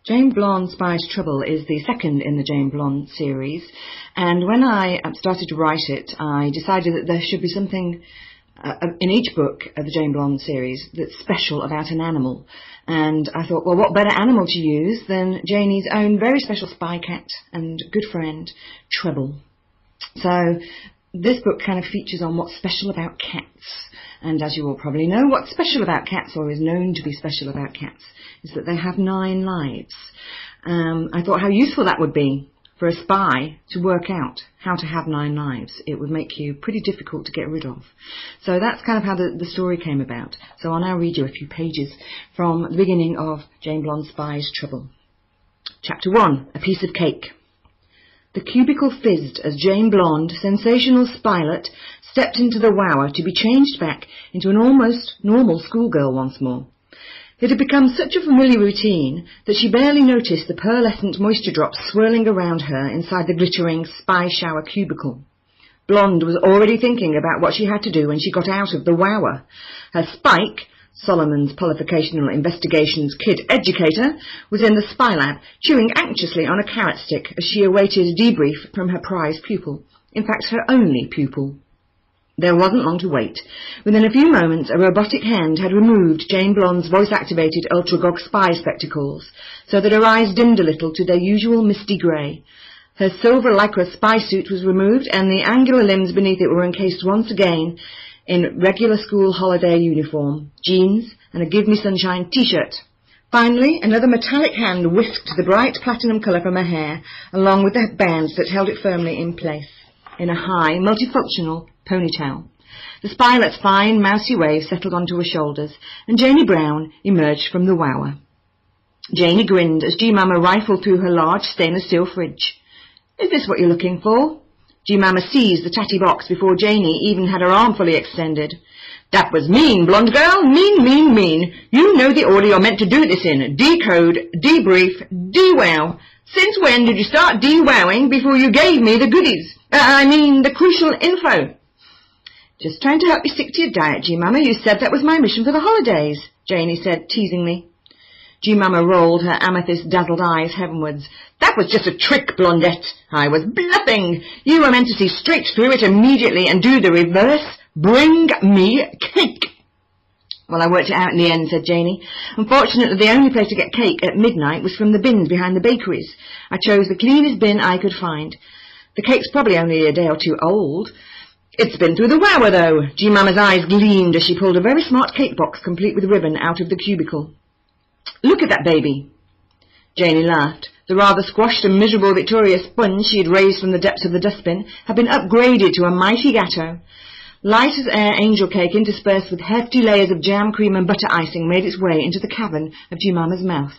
Jane Blonde Spies Trouble is the second in the Jane Blonde series, and when I started to write it, I decided that there should be something in each book of the Jane Blonde series that's special about an animal. And I thought, well, what better animal to use than Janie's own very special spy cat and good friend, Trouble. So this book kind of features on what's special about cats. And as you all probably know, what's special about cats, or is known to be special about cats, is that they have 9 lives. I thought how useful that would be for a spy to work out how to have 9 lives. It would make you pretty difficult to get rid of. So that's kind of how the story came about. So I'll now read you a few pages from the beginning of Jane Blonde Spies Trouble. Chapter 1, A Piece of Cake. The cubicle fizzed as Jane Blonde, sensational spylet, stepped into the wower to be changed back into an almost normal schoolgirl once more. It had become such a familiar routine that she barely noticed the pearlescent moisture drops swirling around her inside the glittering spy shower cubicle. Blonde was already thinking about what she had to do when she got out of the wower. Her Spike, Solomon's Qualificational Investigations Kid Educator, was in the spy lab, chewing anxiously on a carrot stick as she awaited a debrief from her prize pupil. In fact, her only pupil. There wasn't long to wait. Within a few moments, a robotic hand had removed Jane Blonde's voice-activated Ultragog spy spectacles, so that her eyes dimmed a little to their usual misty grey. Her silver lycra spy suit was removed, and the angular limbs beneath it were encased once again in regular school holiday uniform, jeans, and a Give Me Sunshine t-shirt. Finally, another metallic hand whisked the bright platinum colour from her hair, along with the bands that held it firmly in place, in a high, multifunctional ponytail. The spylet's fine, mousy wave settled onto her shoulders, and Janie Brown emerged from the wower. Janie grinned as G-Mama rifled through her large stainless steel fridge. "Is this what you're looking for?" G-Mama seized the tatty box before Janie even had her arm fully extended. "That was mean, blonde girl, mean, mean, mean. You know the order you're meant to do this in. Decode, debrief, de-wow. Since when did you start de-wowing before you gave me the goodies? The crucial info." "Just trying to help you stick to your diet, G-Mama. You said that was my mission for the holidays," Janie said teasingly. G-Mama rolled her amethyst-dazzled eyes heavenwards. "That was just a trick, Blondette. I was bluffing. You were meant to see straight through it immediately and do the reverse. Bring me cake." "Well, I worked it out in the end," said Janie. "Unfortunately, the only place to get cake at midnight was from the bins behind the bakeries. I chose the cleanest bin I could find. The cake's probably only a day or 2 old. It's been through the wower, though." G-Mama's eyes gleamed as she pulled a very smart cake box, complete with ribbon, out of the cubicle. "Look at that baby." Janie laughed. The rather squashed and miserable Victoria sponge she had raised from the depths of the dustbin had been upgraded to a mighty gatto. Light as air angel cake interspersed with hefty layers of jam, cream and butter icing made its way into the cavern of G-Mama's mouth.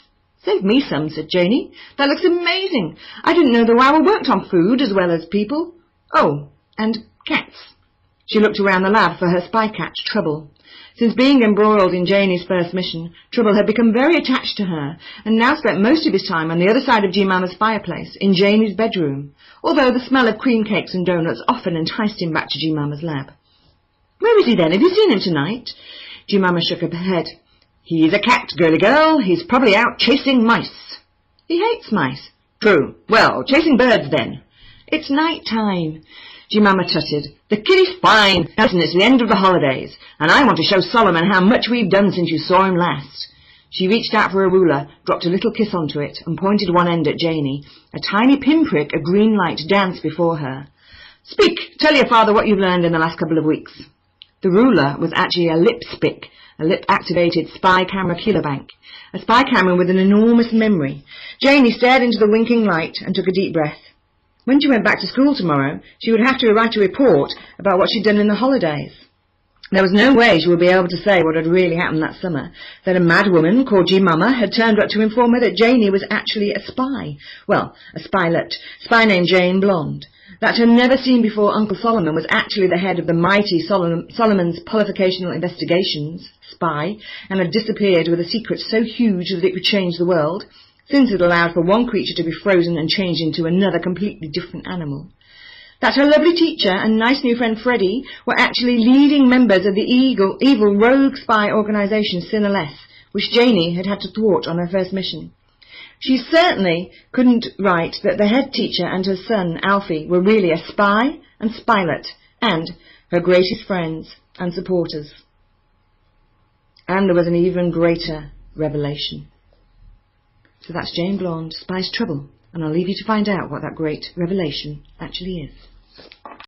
"Save me some," said Janie. "That looks amazing. I didn't know the wower worked on food as well as people. Oh, and cats." She looked around the lab for her spy cat, Trouble. Since being embroiled in Janie's first mission, Trouble had become very attached to her, and now spent most of his time on the other side of G-Mama's fireplace, in Janie's bedroom, although the smell of cream cakes and donuts often enticed him back to G-Mama's lab. "Where is he then? Have you seen him tonight?" G-Mama shook her head. "He's a cat, girly girl. He's probably out chasing mice." "He hates mice." "True. Well, chasing birds then." "It's night time." G-Mama tutted. "The kiddy's fine. Listen, it's the end of the holidays, and I want to show Solomon how much we've done since you saw him last." She reached out for a ruler, dropped a little kiss onto it, and pointed one end at Janie. A tiny pinprick of green light danced before her. "Speak. Tell your father what you've learned in the last couple of weeks." The ruler was actually a lip-spick, a lip-activated spy camera killer bank, a spy camera with an enormous memory. Janie stared into the winking light and took a deep breath. When she went back to school tomorrow, she would have to write a report about what she'd done in the holidays. There was no way she would be able to say what had really happened that summer, that a mad woman called G-Mama had turned up to inform her that Janie was actually a spy. Well, a spy named Jane Blonde. That her never-seen-before Uncle Solomon was actually the head of the mighty Solomon's Qualificational Investigations, spy, and had disappeared with a secret so huge that it could change the world, since it allowed for one creature to be frozen and changed into another completely different animal. That her lovely teacher and nice new friend Freddie were actually leading members of the evil rogue spy organisation Sinaless, which Janie had had to thwart on her first mission. She certainly couldn't write that the head teacher and her son, Alfie, were really a spy and spylet, and her greatest friends and supporters. And there was an even greater revelation. So that's Jane Blonde Spies Trouble, and I'll leave you to find out what that great revelation actually is.